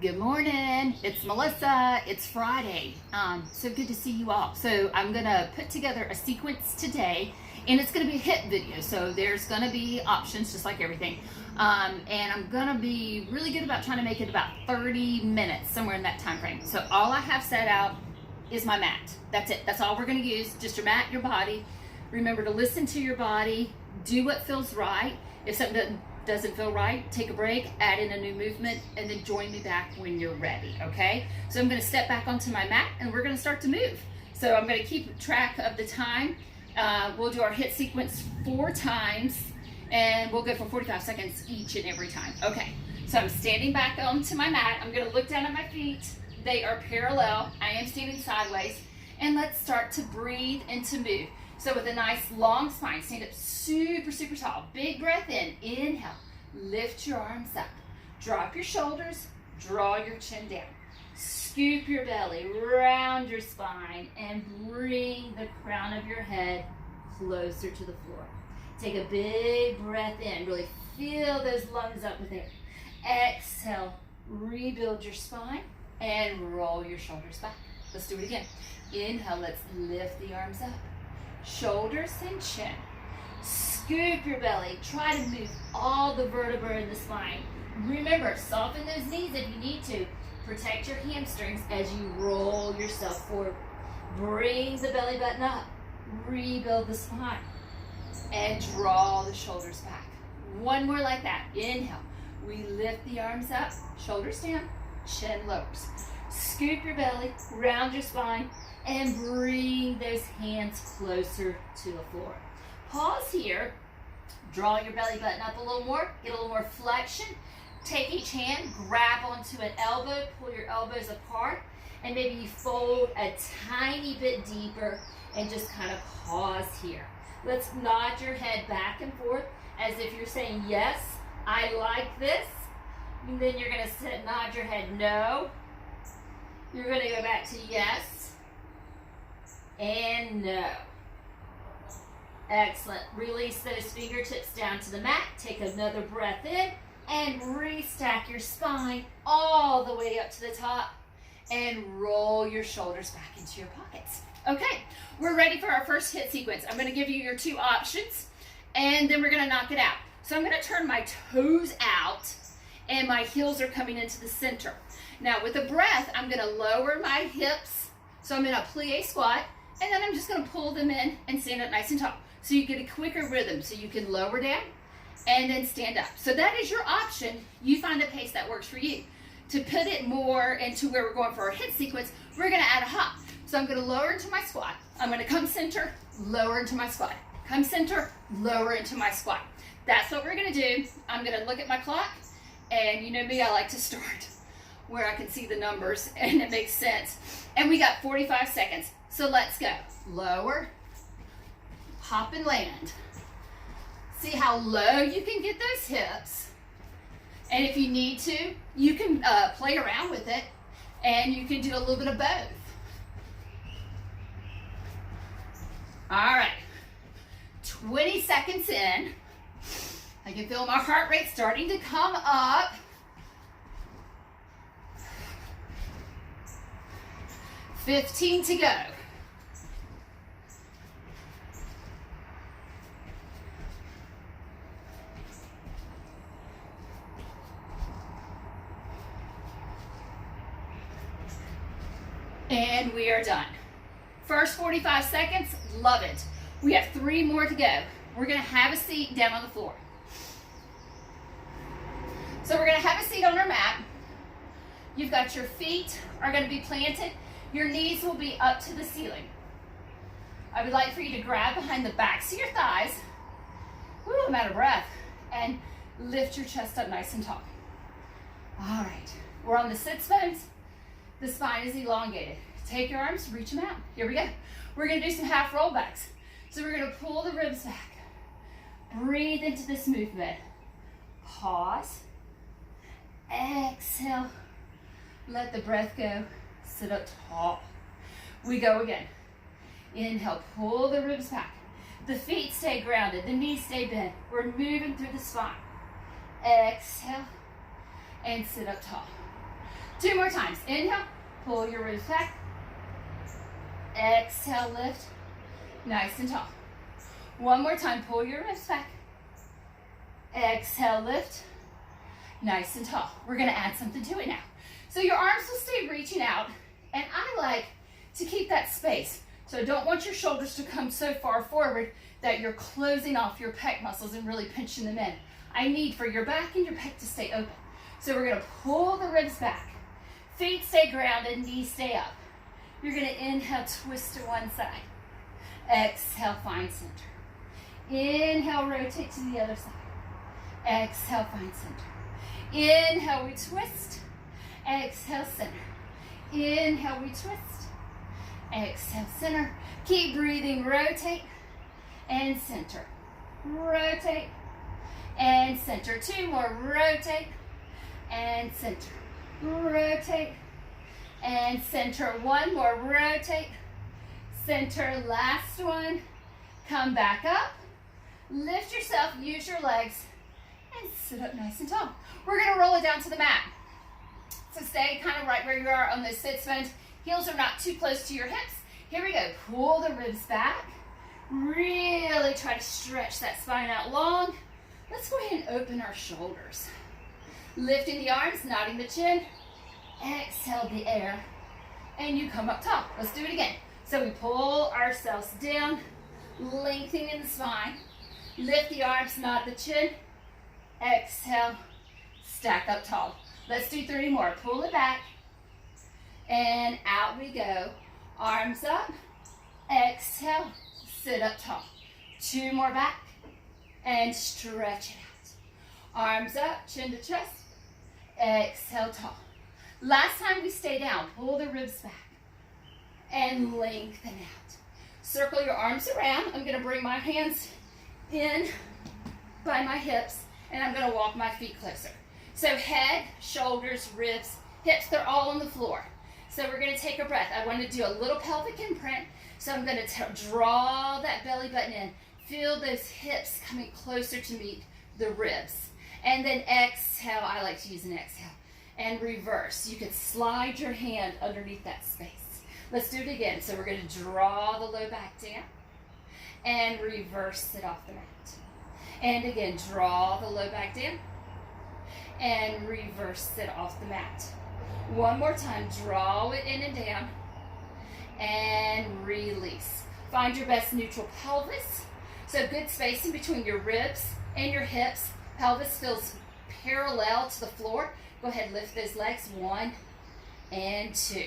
Good morning, it's Melissa. It's Friday. So good to see you all. So I'm gonna put together a sequence today, and it's gonna be a HIIT video. So there's gonna be options just like everything. And I'm gonna be really good about trying to make it about 30 minutes, somewhere in that time frame. So all I have set out is my mat. That's it. That's all we're gonna use. Just your mat, your body. Remember to listen to your body, do what feels right. If something doesn't feel right, take a break, add in a new movement, and then join me back when you're ready, okay? So I'm gonna step back onto my mat and we're gonna start to move. So I'm gonna keep track of the time. We'll do our HIIT sequence 4 times and we'll go for 45 seconds each and every time. Okay, so I'm standing back onto my mat. I'm gonna look down at my feet. They are parallel. I am standing sideways. And let's start to breathe and to move. So with a nice long spine, stand up super, super tall. Big breath in, inhale, lift your arms up. Drop your shoulders, draw your chin down. Scoop your belly, round your spine, and bring the crown of your head closer to the floor. Take a big breath in, really fill those lungs up with air. Exhale, rebuild your spine, and roll your shoulders back. Let's do it again. Inhale, let's lift the arms up. Shoulders and chin. Scoop your belly. Try to move all the vertebrae in the spine. Remember, soften those knees if you need to. Protect your hamstrings as you roll yourself forward. Bring the belly button up. Rebuild the spine. And draw the shoulders back. One more like that. Inhale. We lift the arms up. Shoulders down. Chin lowers. Scoop your belly. Round your spine. And bring those hands closer to the floor. Pause here. Draw your belly button up a little more. Get a little more flexion. Take each hand, grab onto an elbow, pull your elbows apart, and maybe you fold a tiny bit deeper and just kind of pause here. Let's nod your head back and forth as if you're saying, yes, I like this. And then you're going to nod your head, no. You're going to go back to yes. And no. Excellent. Release those fingertips down to the mat. Take another breath in and restack your spine all the way up to the top and roll your shoulders back into your pockets. Okay, we're ready for our first HIIT sequence. I'm going to give you your 2 options and then we're going to knock it out. So I'm going to turn my toes out and my heels are coming into the center. Now with the breath, I'm going to lower my hips. So I'm in a plie squat. And then I'm just going to pull them in and stand up nice and tall. So you get a quicker rhythm. So you can lower down and then stand up. So that is your option. You find a pace that works for you. To put it more into where we're going for our HIIT sequence, we're going to add a hop. So I'm going to lower into my squat. I'm going to come center, lower into my squat. Come center, lower into my squat. That's what we're going to do. I'm going to look at my clock. And you know me, I like to start where I can see the numbers and it makes sense. And we got 45 seconds. So let's go. Lower, hop and land. See how low you can get those hips. And if you need to, you can play around with it and you can do a little bit of both. All right, 20 seconds in. I can feel my heart rate starting to come up. 15 to go. And we are done. First 45 seconds, love it. We have 3 more to go. We're gonna have a seat down on the floor. So we're gonna have a seat on our mat. You've got your feet are gonna be planted. Your knees will be up to the ceiling. I would like for you to grab behind the backs of your thighs. Woo, I'm out of breath. And lift your chest up nice and tall. All right, we're on the sits bones. The spine is elongated. Take your arms, reach them out. Here we go. We're gonna do some half rollbacks. So we're gonna pull the ribs back. Breathe into this movement. Pause. Exhale. Let the breath go. Sit up tall. We go again. Inhale, pull the ribs back. The feet stay grounded, the knees stay bent. We're moving through the spine. Exhale, and sit up tall. 2 more times. Inhale, pull your ribs back. Exhale, lift. Nice and tall. 1 more time, pull your ribs back. Exhale, lift. Nice and tall. We're gonna add something to it now. So your arms will stay reaching out, and I like to keep that space. So I don't want your shoulders to come so far forward that you're closing off your pec muscles and really pinching them in. I need for your back and your pec to stay open. So we're gonna pull the ribs back. Feet stay grounded, knees stay up. You're gonna inhale, twist to one side. Exhale, find center. Inhale, rotate to the other side. Exhale, find center. Inhale, we twist. Exhale, center. Inhale, we twist. Exhale, center. Keep breathing, rotate and center. Rotate and center. 2 more, rotate and center. Rotate and center. 1 more, rotate, center. Last one. Come back up. Lift yourself, use your legs, and sit up nice and tall. We're gonna roll it down to the mat. So stay kind of right where you are on those sits bones. Heels are not too close to your hips. Here we go. Pull the ribs back. Really try to stretch that spine out long. Let's go ahead and open our shoulders. Lifting the arms, nodding the chin. Exhale the air. And you come up top. Let's do it again. So we pull ourselves down, lengthening the spine. Lift the arms, nod the chin. Exhale, stack up tall. Let's do 3 more. Pull it back. And out we go. Arms up. Exhale, sit up tall. 2 more back. And stretch it out. Arms up, chin to chest. Exhale, tall. Last time we stay down. Pull the ribs back. And lengthen out. Circle your arms around. I'm going to bring my hands in by my hips. And I'm going to walk my feet closer. So head, shoulders, ribs, hips, they're all on the floor. So we're going to take a breath. I want to do a little pelvic imprint. So I'm going to draw that belly button in. Feel those hips coming closer to meet the ribs. And then exhale. I like to use an exhale. And reverse. You could slide your hand underneath that space. Let's do it again. So we're going to draw the low back down. And reverse it off the mat. And again, draw the low back down. And reverse it off the mat. 1 more time, draw it in and down, and release. Find your best neutral pelvis. So good spacing between your ribs and your hips. Pelvis feels parallel to the floor. Go ahead, lift those legs, 1 and 2.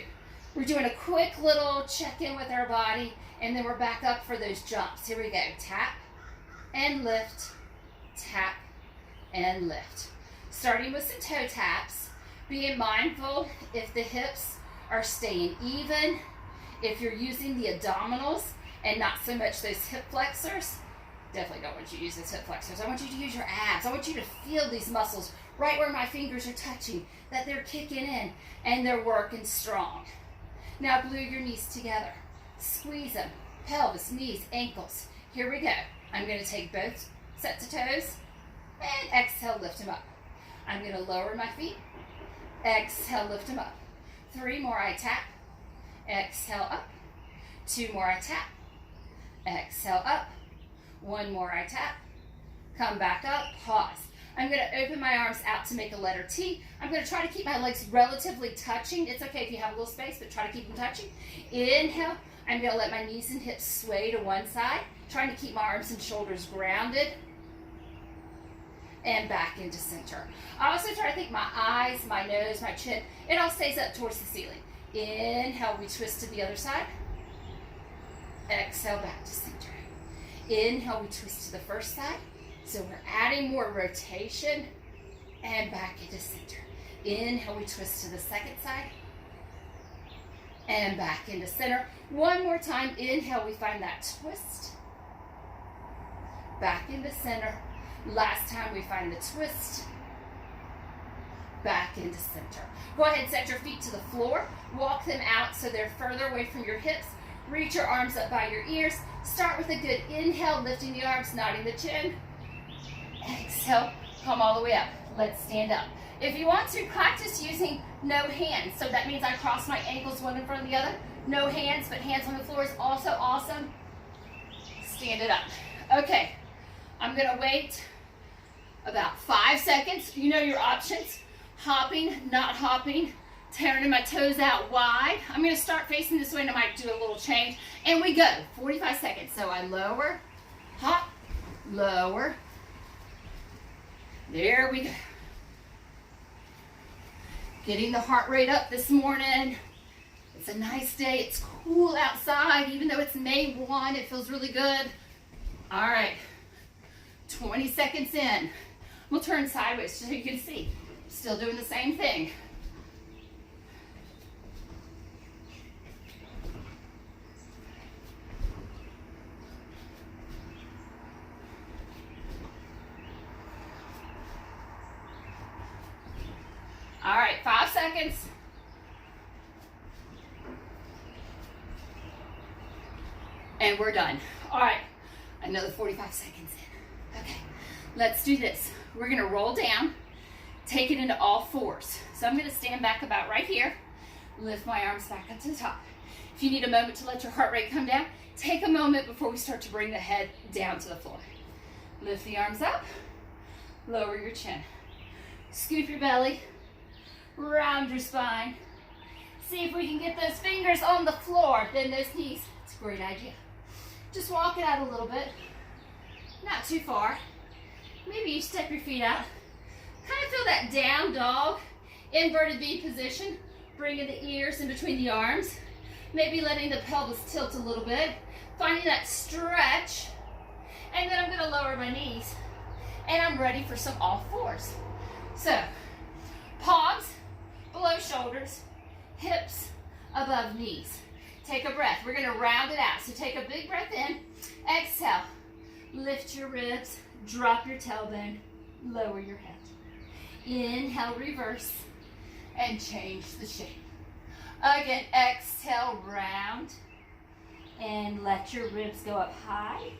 We're doing a quick little check-in with our body, and then we're back up for those jumps. Here we go, tap and lift, tap and lift. Starting with some toe taps. Being mindful if the hips are staying even, if you're using the abdominals and not so much those hip flexors. Definitely don't want you to use those hip flexors. I want you to use your abs. I want you to feel these muscles right where my fingers are touching, that they're kicking in and they're working strong. Now glue your knees together. Squeeze them. Pelvis, knees, ankles. Here we go. I'm going to take both sets of toes and exhale, lift them up. I'm going to lower my feet. Exhale, lift them up. 3 more, I tap. Exhale, up. 2 more, I tap. Exhale, up. 1 more, I tap. Come back up, pause. I'm going to open my arms out to make a letter T. I'm going to try to keep my legs relatively touching. It's okay if you have a little space, but try to keep them touching. Inhale. I'm going to let my knees and hips sway to one side, trying to keep my arms and shoulders grounded. And back into center. I also try to think my eyes, my nose, my chin, it all stays up towards the ceiling. Inhale, we twist to the other side. Exhale, back to center. Inhale, we twist to the first side. So we're adding more rotation and back into center. Inhale, we twist to the second side and back into center. 1 more time. Inhale, we find that twist. Back into center. Last time we find the twist, back into center. Go ahead and set your feet to the floor. Walk them out so they're further away from your hips. Reach your arms up by your ears. Start with a good inhale, lifting the arms, nodding the chin. Exhale, come all the way up. Let's stand up. If you want to, practice using no hands. So that means I cross my ankles one in front of the other. No hands, but hands on the floor is also awesome. Stand it up. Okay, I'm gonna wait about 5 seconds. You know your options. Hopping, not hopping, turning my toes out wide. I'm gonna start facing this way and I might do a little change. And we go, 45 seconds. So I lower, hop, lower. There we go. Getting the heart rate up this morning. It's a nice day. It's cool outside. Even though it's May 1, it feels really good. All right, 20 seconds in. We'll turn sideways so you can see. Still doing the same thing. All right, 5 seconds. And we're done. All right, another 45 seconds in. Okay, let's do this. We're gonna roll down, take it into all fours. So I'm gonna stand back about right here, lift my arms back up to the top. If you need a moment to let your heart rate come down, take a moment before we start to bring the head down to the floor. Lift the arms up, lower your chin. Scoop your belly, round your spine. See if we can get those fingers on the floor, bend those knees. It's a great idea. Just walk it out a little bit, not too far. Maybe you step your feet out. Kind of feel that down dog, inverted V position, bringing the ears in between the arms. Maybe letting the pelvis tilt a little bit, finding that stretch. And then I'm gonna lower my knees and I'm ready for some all fours. So, palms below shoulders, hips above knees. Take a breath. We're gonna round it out. So take a big breath in, exhale, lift your ribs, drop your tailbone, lower your head. Inhale, reverse, and change the shape. Again, exhale, round, and let your ribs go up high.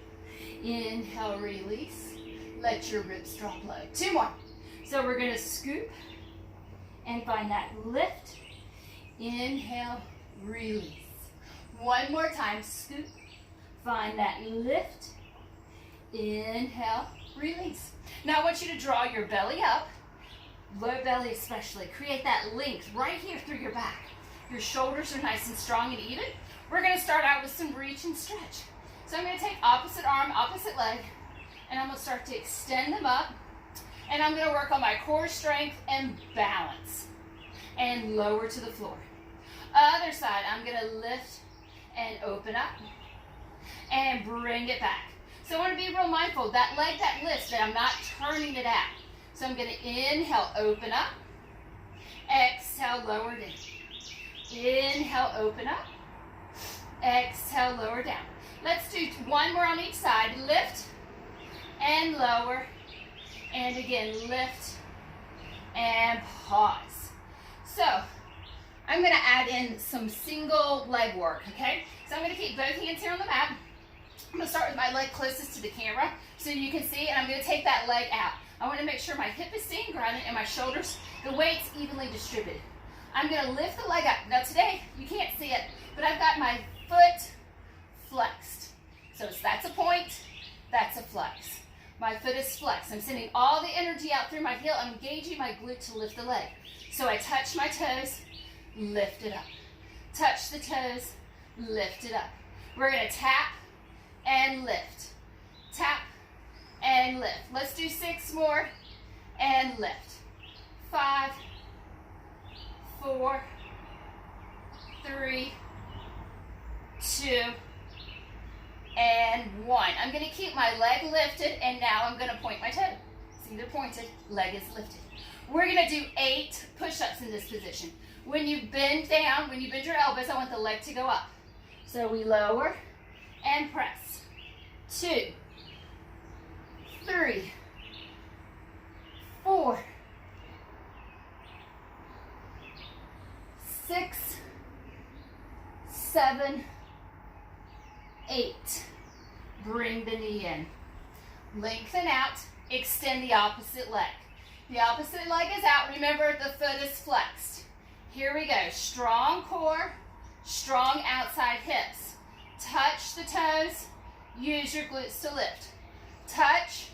Inhale, release, let your ribs drop low. 2 more. So we're gonna scoop and find that lift. Inhale, release. 1 more time, scoop, find that lift. Inhale, release. Now I want you to draw your belly up, low belly especially. Create that length right here through your back. Your shoulders are nice and strong and even. We're gonna start out with some reach and stretch. So I'm gonna take opposite arm, opposite leg, and I'm gonna start to extend them up. And I'm gonna work on my core strength and balance. And lower to the floor. Other side, I'm gonna lift and open up. And bring it back. So I want to be real mindful, that leg that lifts, that I'm not turning it out. So I'm going to inhale, open up. Exhale, lower down. Inhale, open up. Exhale, lower down. Let's do 1 more on each side. Lift and lower. And again, lift and pause. So I'm going to add in some single leg work, okay? So I'm going to keep both hands here on the mat. I'm gonna start with my leg closest to the camera so you can see, and I'm gonna take that leg out. I wanna make sure my hip is staying grounded and my shoulders, the weight's evenly distributed. I'm gonna lift the leg up. Now today, you can't see it, but I've got my foot flexed. So that's a point, that's a flex. My foot is flexed. I'm sending all the energy out through my heel. I'm engaging my glute to lift the leg. So I touch my toes, lift it up. Touch the toes, lift it up. We're gonna tap and lift. Tap and lift. Let's do 6 more and lift. 5, 4, 3, 2, and 1. I'm going to keep my leg lifted and now I'm going to point my toe. See, they're pointed, leg is lifted. We're going to do 8 push-ups in this position. When you bend down, when you bend your elbows, I want the leg to go up. So we lower and press. 2, 3, 4, 6, 7, 8. Bring the knee in. Lengthen out, extend the opposite leg. The opposite leg is out. Remember, the foot is flexed. Here we go. Strong core, strong outside hips. Touch the toes, use your glutes to lift. Touch,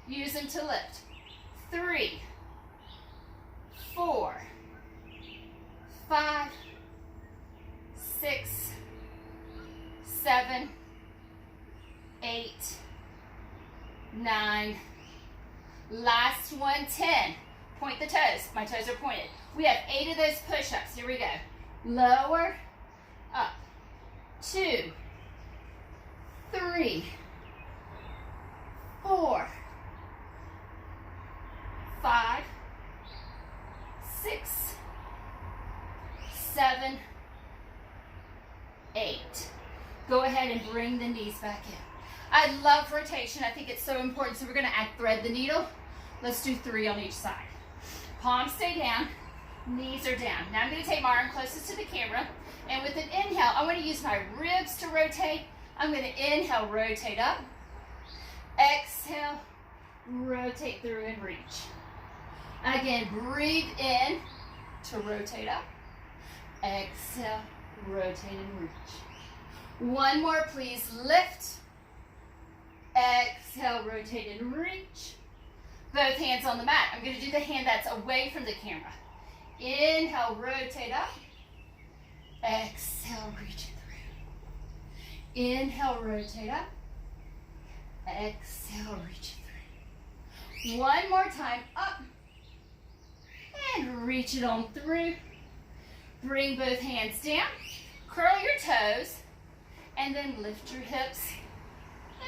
use them to lift. 3, 4, 5, 6, 7, 8, 9. Last one, 10. Point the toes. My toes are pointed. We have 8 of those push-ups. Here we go. Lower, up. 2, 3, 4, 5, 6, 7, 8. Go ahead and bring the knees back in. I love rotation. I think it's so important. So we're going to add thread the needle. Let's do 3 on each side. Palms stay down. Knees are down. Now I'm going to take my arm closest to the camera. And with an inhale, I want to use my ribs to rotate. I'm going to inhale, rotate up. Exhale, rotate through and reach. Again, breathe in to rotate up. Exhale, rotate and reach. One more, please. Lift. Exhale, rotate and reach. Both hands on the mat. I'm going to do the hand that's away from the camera. Inhale, rotate up. Exhale, reach it through. Inhale, rotate up. Exhale, reach it through. One more time, up. And reach it on through. Bring both hands down. Curl your toes. And then lift your hips.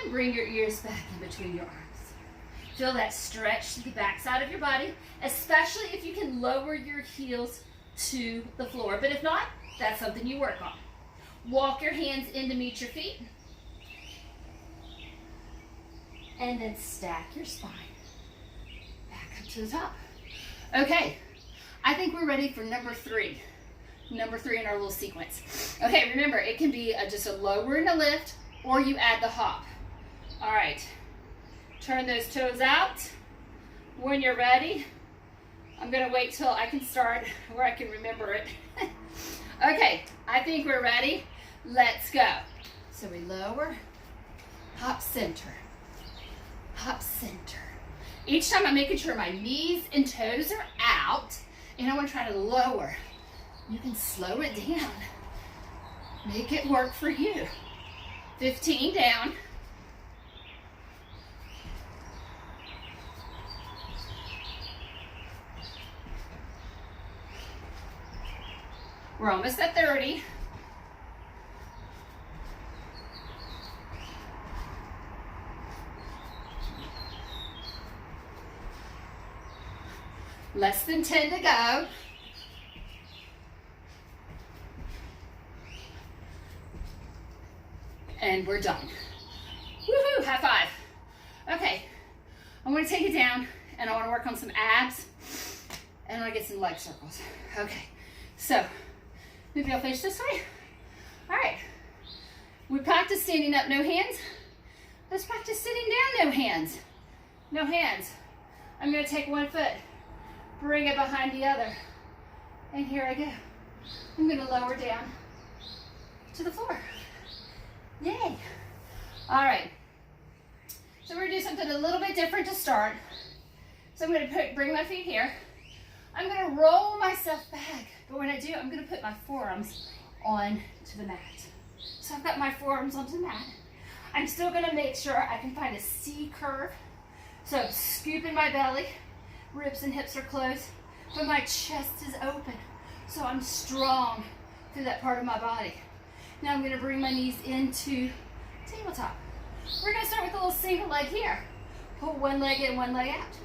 And bring your ears back in between your arms. Feel that stretch to the back side of your body, especially if you can lower your heels to the floor. But if not, that's something you work on. Walk your hands in to meet your feet. And then stack your spine. Back up to the top. Okay, I think we're ready for number 3. Number 3 in our little sequence. Okay, remember, it can be just a lower and a lift, or you add the hop. All right, turn those toes out. When you're ready, I'm gonna wait till I can start where I can remember it. Okay, I think we're ready. Let's go. So we lower, hop center, hop center. Each time I'm making sure my knees and toes are out, and I want to try to lower. You can slow it down. Make it work for you. 15 down. We're almost at 30. Less than 10 to go. And we're done. Woohoo, high five. Okay, I want to take it down and I want to work on some abs and I want to get some leg circles. Okay, so maybe I'll face this way. All right, we practiced standing up, no hands. Let's practice sitting down, no hands. No hands. I'm going to take one foot, bring it behind the other, and here I go. I'm going to lower down to the floor. Yay. All right. So we're going to do something a little bit different to start. So I'm going to bring my feet here. I'm going to roll myself back. But when I do, I'm going to put my forearms on to the mat. So I've got my forearms onto the mat. I'm still going to make sure I can find a C curve. So I'm scooping my belly. Ribs and hips are closed. But my chest is open. So I'm strong through that part of my body. Now I'm going to bring my knees into tabletop. We're going to start with a little single leg here. Pull one leg in, one leg out.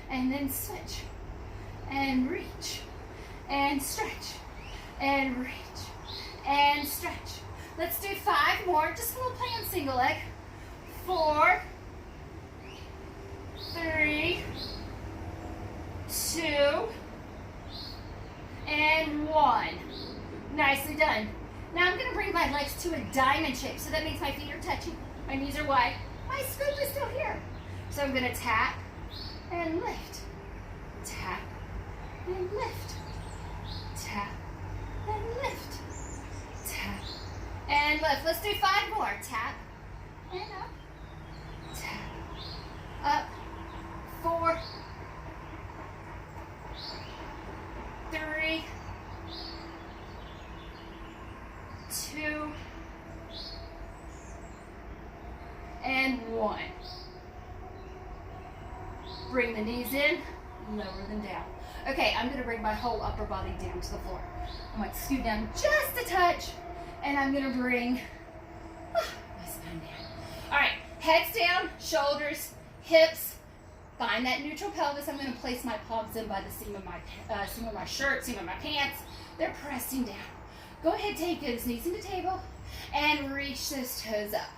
And then switch. And reach. And stretch. And reach. And stretch. Let's do 5 more. Just a little play on single leg. 4, 3, 2, and 1. Nicely done. Now I'm going to bring my legs to a diamond shape. So that means my feet are touching. My knees are wide. My scoop is still here. So I'm going to tap and lift. tap, and lift, tap, and lift, tap, and lift. Let's do 5 more. Tap, and up, tap, up, 4, 3, 2, and 1. Bring the knees in, lower them down. Okay, I'm going to bring my whole upper body down to the floor. I'm going to scoot down just a touch, and I'm going to bring my spine down. All right, heads down, shoulders, hips. Find that neutral pelvis. I'm going to place my palms in by the seam of my shirt, seam of my pants. They're pressing down. Go ahead, take those knees in the table, and reach those toes up.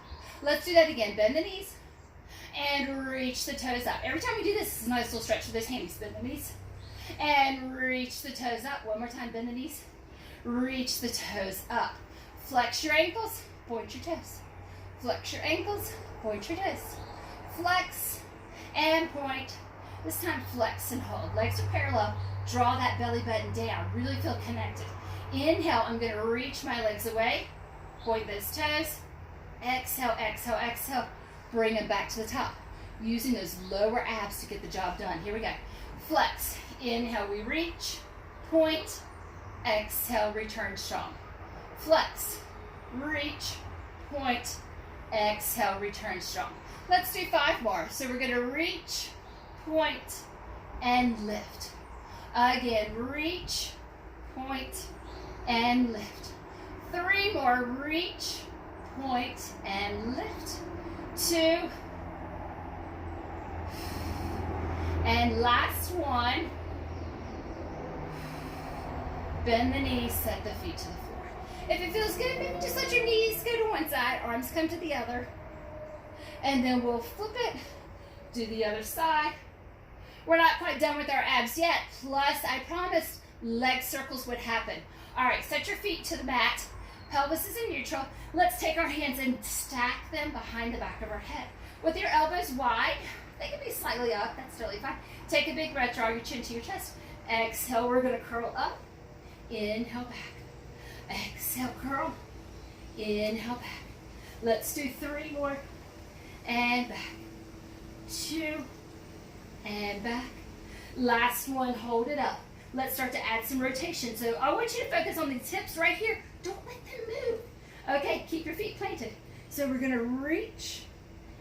Let's do that again. Bend the knees and reach the toes up. Every time we do this, it's a nice little stretch for those hammies. Bend the knees and reach the toes up. One more time. Bend the knees. Reach the toes up. Flex your ankles. Point your toes. Flex your ankles. Point your toes. Flex and point. This time flex and hold. Legs are parallel. Draw that belly button down. Really feel connected. Inhale. I'm going to reach my legs away. Point those toes. Exhale, exhale, exhale. Bring them back to the top. Using those lower abs to get the job done. Here we go. Flex. Inhale, we reach. Point. Exhale, return strong. Flex. Reach. Point. Exhale, return strong. Let's do 5 more. So we're going to reach, point, and lift. Again, reach, point, and lift. 3 more. Reach, point, and lift. 2. And last one. Bend the knees, set the feet to the floor. If it feels good, maybe just let your knees go to one side, arms come to the other. And then we'll flip it, do the other side. We're not quite done with our abs yet. Plus, I promised leg circles would happen. All right, set your feet to the mat. Pelvis is in neutral. Let's take our hands and stack them behind the back of our head. With your elbows wide, they can be slightly up. That's totally fine. Take a big breath, draw your chin to your chest. Exhale, we're going to curl up. Inhale, back. Exhale, curl. Inhale, back. Let's do 3 more. And back. 2. And back. Last one, hold it up. Let's start to add some rotation. So I want you to focus on these hips right here. Don't let them move. Okay, keep your feet planted. So we're going to reach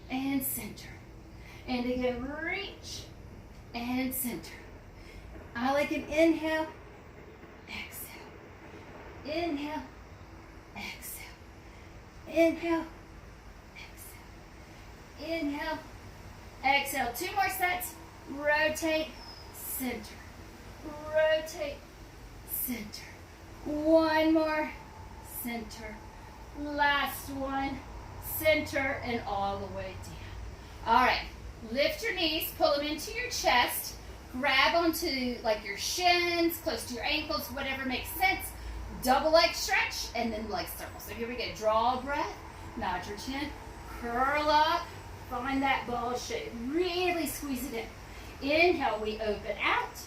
and center. And again, reach and center. I like an inhale, exhale. Inhale, exhale. Inhale, exhale. Inhale, exhale. 2 more sets. Rotate, center. Rotate, center. 1 more, center. Last one, center, and all the way down. All right, lift your knees, pull them into your chest, grab onto like your shins, close to your ankles, whatever makes sense. Double leg stretch, and then leg circle. So here we go. Draw a breath, nod your chin, curl up, find that ball shape. Really squeeze it in. Inhale, we open out.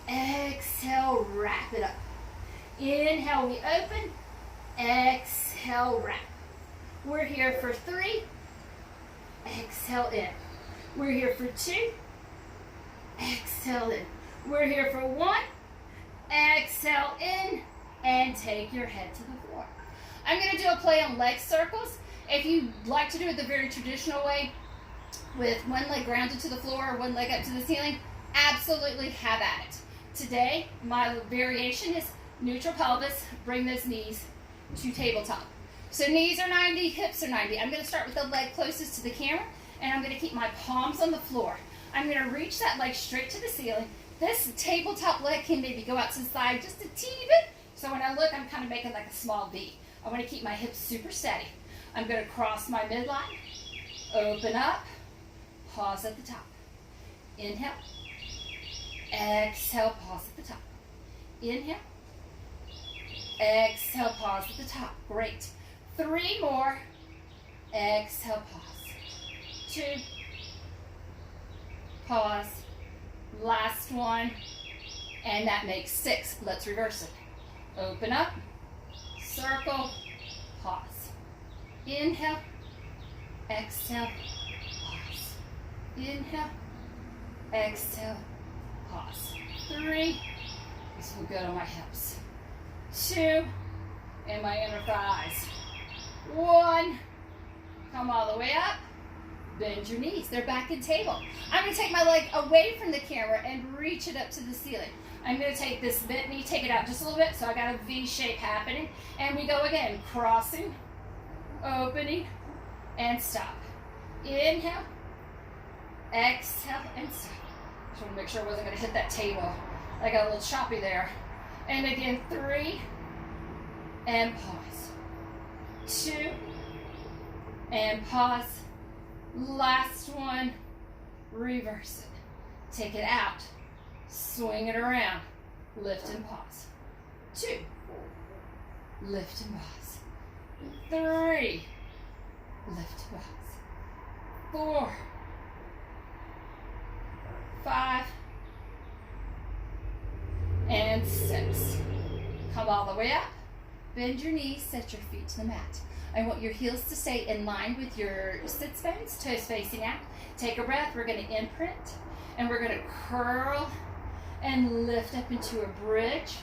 Exhale, wrap it up. Inhale, we open. Exhale, wrap. We're here for 3. Exhale in. We're here for 2. Exhale in. We're here for 1. Exhale in. And take your head to the floor. I'm going to do a play on leg circles. If you like to do it the very traditional way, with one leg grounded to the floor or one leg up to the ceiling, absolutely have at it. Today, my variation is neutral pelvis. Bring those knees to tabletop. So knees are 90, hips are 90. I'm going to start with the leg closest to the camera, and I'm going to keep my palms on the floor. I'm going to reach that leg straight to the ceiling. This tabletop leg can maybe go out to the side just a teeny bit. So when I look, I'm kind of making like a small V. I want to keep my hips super steady. I'm going to cross my midline, open up, pause at the top. Inhale. Exhale, pause at the top. Inhale. Exhale, pause at the top. Great. 3 more. Exhale, pause. 2. Pause. Last one, and that makes 6. Let's reverse it. Open up, circle, pause. Inhale, exhale, pause. Inhale, exhale, pause. 3, this will go to my hips. 2, and my inner thighs. 1, come all the way up, bend your knees. They're back in table. I'm going to take my leg away from the camera and reach it up to the ceiling. I'm going to take this bent knee, take it out just a little bit, so I got a V shape happening. And we go again, crossing, opening, and stop. Inhale, exhale, and stop. Just want to make sure I wasn't going to hit that table. I got a little choppy there. And again, 3, and pause. 2, and pause. Last one, reverse it. Take it out, swing it around, lift and pause. 2, lift and pause. 3, lift and pause. 4, 5, and 6. Come all the way up, bend your knees, set your feet to the mat. I want your heels to stay in line with your sits bones, toes facing out. Take a breath. We're going to imprint, and we're going to curl and lift up into a bridge.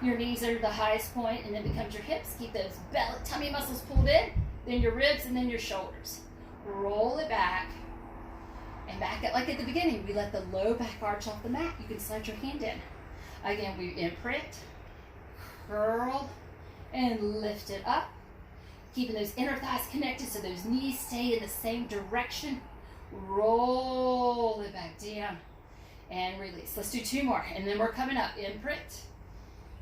Your knees are the highest point, and then becomes your hips. Keep those belly, tummy muscles pulled in, then your ribs, and then your shoulders. Roll it back, and back up like at the beginning. We let the low back arch off the mat. You can slide your hand in. Again, we imprint, curl, and lift it up. Keeping those inner thighs connected so those knees stay in the same direction. Roll it back down and release. Let's do 2 more, and then we're coming up. Imprint,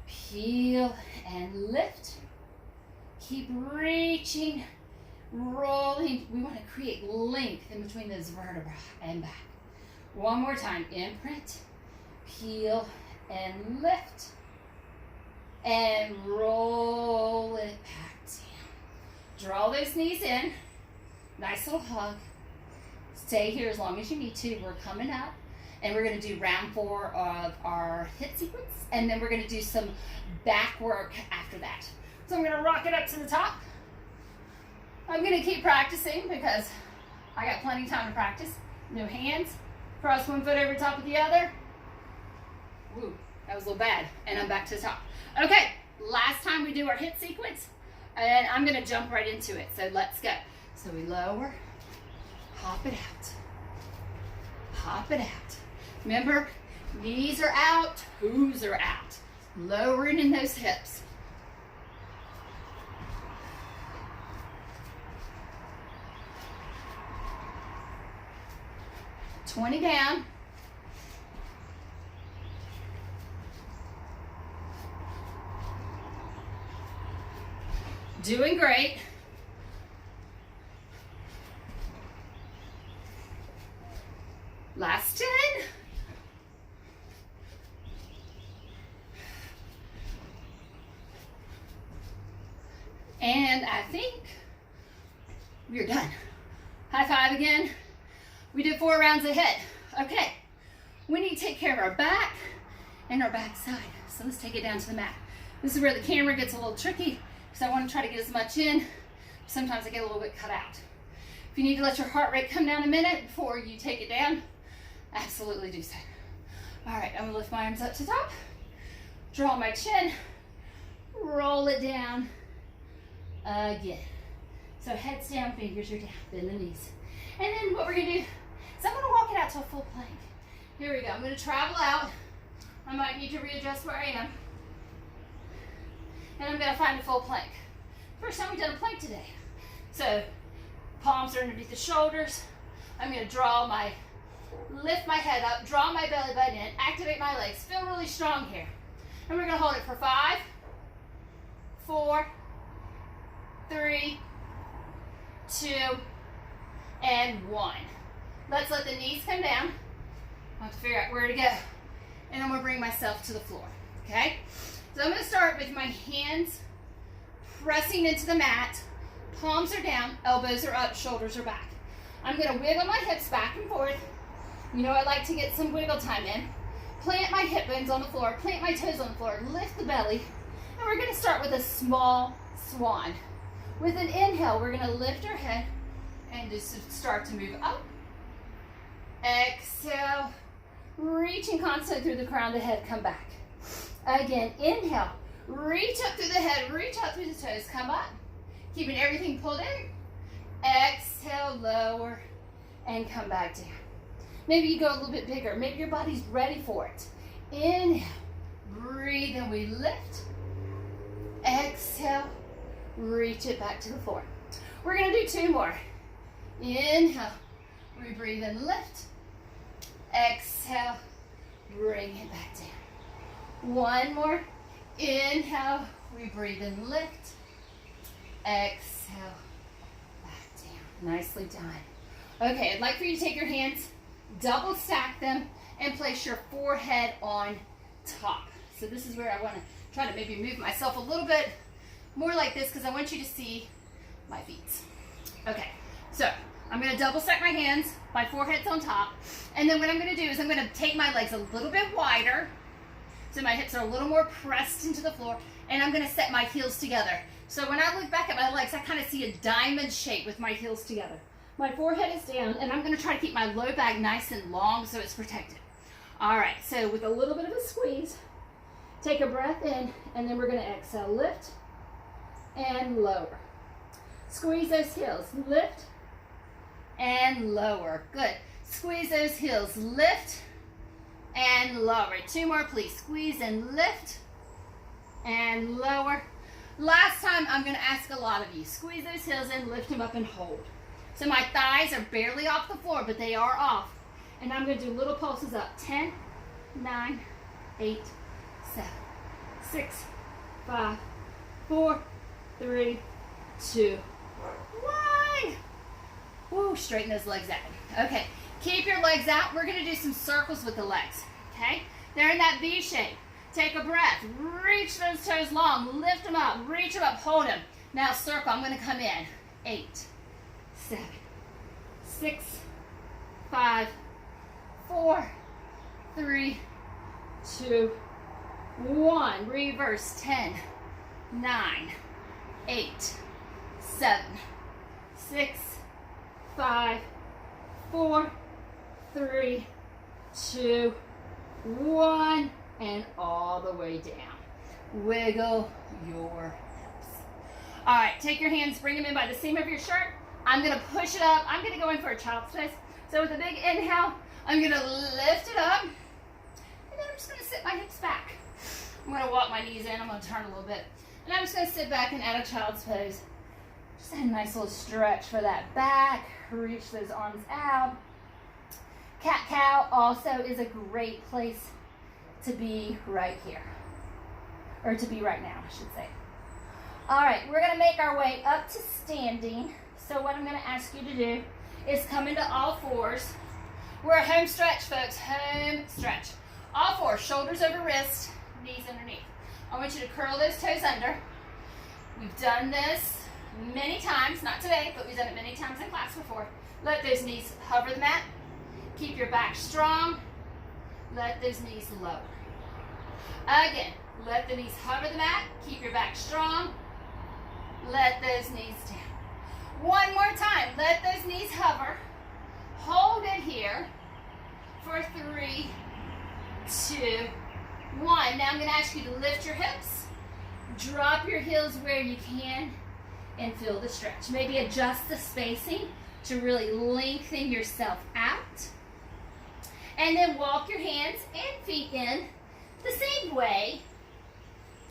peel, and lift. Keep reaching, rolling. We want to create length in between those vertebrae and back. One more time. Imprint, peel, and lift, and roll it back. Draw those knees in. Nice little hug. Stay here as long as you need to. We're coming up, and we're going to do round 4 of our HIIT sequence, and then we're going to do some back work after that. So I'm going to rock it up to the top. I'm going to keep practicing because I got plenty of time to practice. No hands. Cross one foot over top of the other. Woo, that was a little bad. And I'm back to the top. Okay, last time we do our HIIT sequence. And I'm going to jump right into it. So let's go. So we lower, hop it out. Hop it out. Remember, knees are out, toes are out. Lowering in those hips. $20 down. Doing great. Last 10. And I think we're done. High five again. We did 4 rounds of HIIT. Okay, we need to take care of our back and our back side. So let's take it down to the mat. This is where the camera gets a little tricky because I want to try to get as much in. Sometimes I get a little bit cut out. If you need to let your heart rate come down a minute before you take it down, absolutely do so. All right, I'm gonna lift my arms up to the top, draw my chin, roll it down again. So head's down, fingers are down, bend the knees. And then what we're gonna do is I'm gonna walk it out to a full plank. Here we go, I'm gonna travel out. I might need to readjust where I am. And I'm gonna find a full plank. First time we've done a plank today. So palms are underneath the shoulders. I'm gonna lift my head up, draw my belly button in, activate my legs. Feel really strong here. And we're gonna hold it for 5, 4, 3, 2, and 1. Let's let the knees come down. I have to figure out where to go. And I'm gonna bring myself to the floor, okay? So I'm gonna start with my hands pressing into the mat. Palms are down, elbows are up, shoulders are back. I'm gonna wiggle my hips back and forth, You know, I like to get some wiggle time in. Plant my hip bones on the floor, plant my toes on the floor, lift the belly, and we're gonna start with a small swan. With an inhale, we're gonna lift our head and just start to move up. Exhale, reaching constant through the crown of the head, come back. Again, inhale, reach up through the head, reach out through the toes, come up. Keeping everything pulled in. Exhale, lower, and come back down. Maybe you go a little bit bigger. Maybe your body's ready for it. Inhale, breathe, and we lift. Exhale, reach it back to the floor. We're gonna do 2 more. Inhale, we breathe and lift. Exhale, bring it back down. 1 more. Inhale, we breathe and lift. Exhale, back down. Nicely done. Okay, I'd like for you to take your hands, double stack them, and place your forehead on top. So this is where I want to try to maybe move myself a little bit more like this because I want you to see my feet. Okay, so I'm going to double stack my hands, my forehead's on top, and then what I'm going to do is I'm going to take my legs a little bit wider so my hips are a little more pressed into the floor, and I'm going to set my heels together. So when I look back at my legs, I kind of see a diamond shape with my heels together. My forehead is down, and I'm going to try to keep my low back nice and long so it's protected. All right, so with a little bit of a squeeze, take a breath in, and then we're going to exhale, lift and lower. Squeeze those heels, lift and lower. Good. Squeeze those heels, lift and lower. 2 more, please. Squeeze and lift and lower. Last time, I'm going to ask a lot of you. Squeeze those heels in, lift them up and hold. So my thighs are barely off the floor, but they are off. And I'm going to do little pulses up. 10, 9, 8, 7, 6, 5, 4, 3, 2, 1. Woo, straighten those legs out. Okay, keep your legs out. We're going to do some circles with the legs. Okay, they're in that V shape. Take a breath. Reach those toes long. Lift them up. Reach them up. Hold them. Now circle. I'm going to come in. 8, 7, 6, 5, 4, 3, 2, 1. Reverse. 10, 9, 8, 7, 6, 5, 4, 3, 2, 1. And all the way down. Wiggle your hips. All right, take your hands, bring them in by the seam of your shirt. I'm gonna push it up. I'm gonna go in for a child's pose. So with a big inhale, I'm gonna lift it up. And then I'm just gonna sit my hips back. I'm gonna walk my knees in. I'm gonna turn a little bit. And I'm just gonna sit back and add a child's pose. Just a nice little stretch for that back. Reach those arms out. Cat-cow also is a great place to be right here, or to be right now, I should say. All right, we're gonna make our way up to standing. So what I'm gonna ask you to do is come into all fours. We're a home stretch, folks, home stretch. All fours, shoulders over wrist, knees underneath. I want you to curl those toes under. We've done this many times, not today, but we've done it many times in class before. Let those knees hover the mat. Keep your back strong. Let those knees lower. Again, let the knees hover the mat. Keep your back strong. Let those knees down. One more time. Let those knees hover. Hold it here for 3, 2, 1. Now I'm going to ask you to lift your hips. Drop your heels where you can and feel the stretch. Maybe adjust the spacing to really lengthen yourself out. And then walk your hands and feet in the same way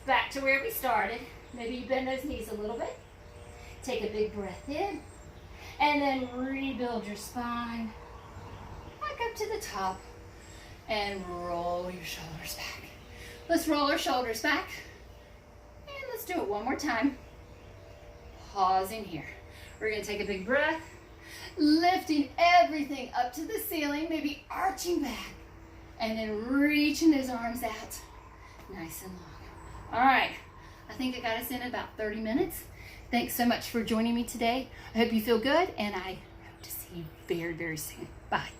back to where we started. Maybe you bend those knees a little bit. Take a big breath in. And then rebuild your spine. Back up to the top. And roll your shoulders back. Let's roll our shoulders back. And let's do it one more time. Pausing here. We're going to take a big breath. Lifting everything up to the ceiling, maybe arching back, and then reaching those arms out nice and long. All right, I think I got us in about 30 minutes. Thanks so much for joining me today. I hope you feel good, and I hope to see you very, very soon. Bye.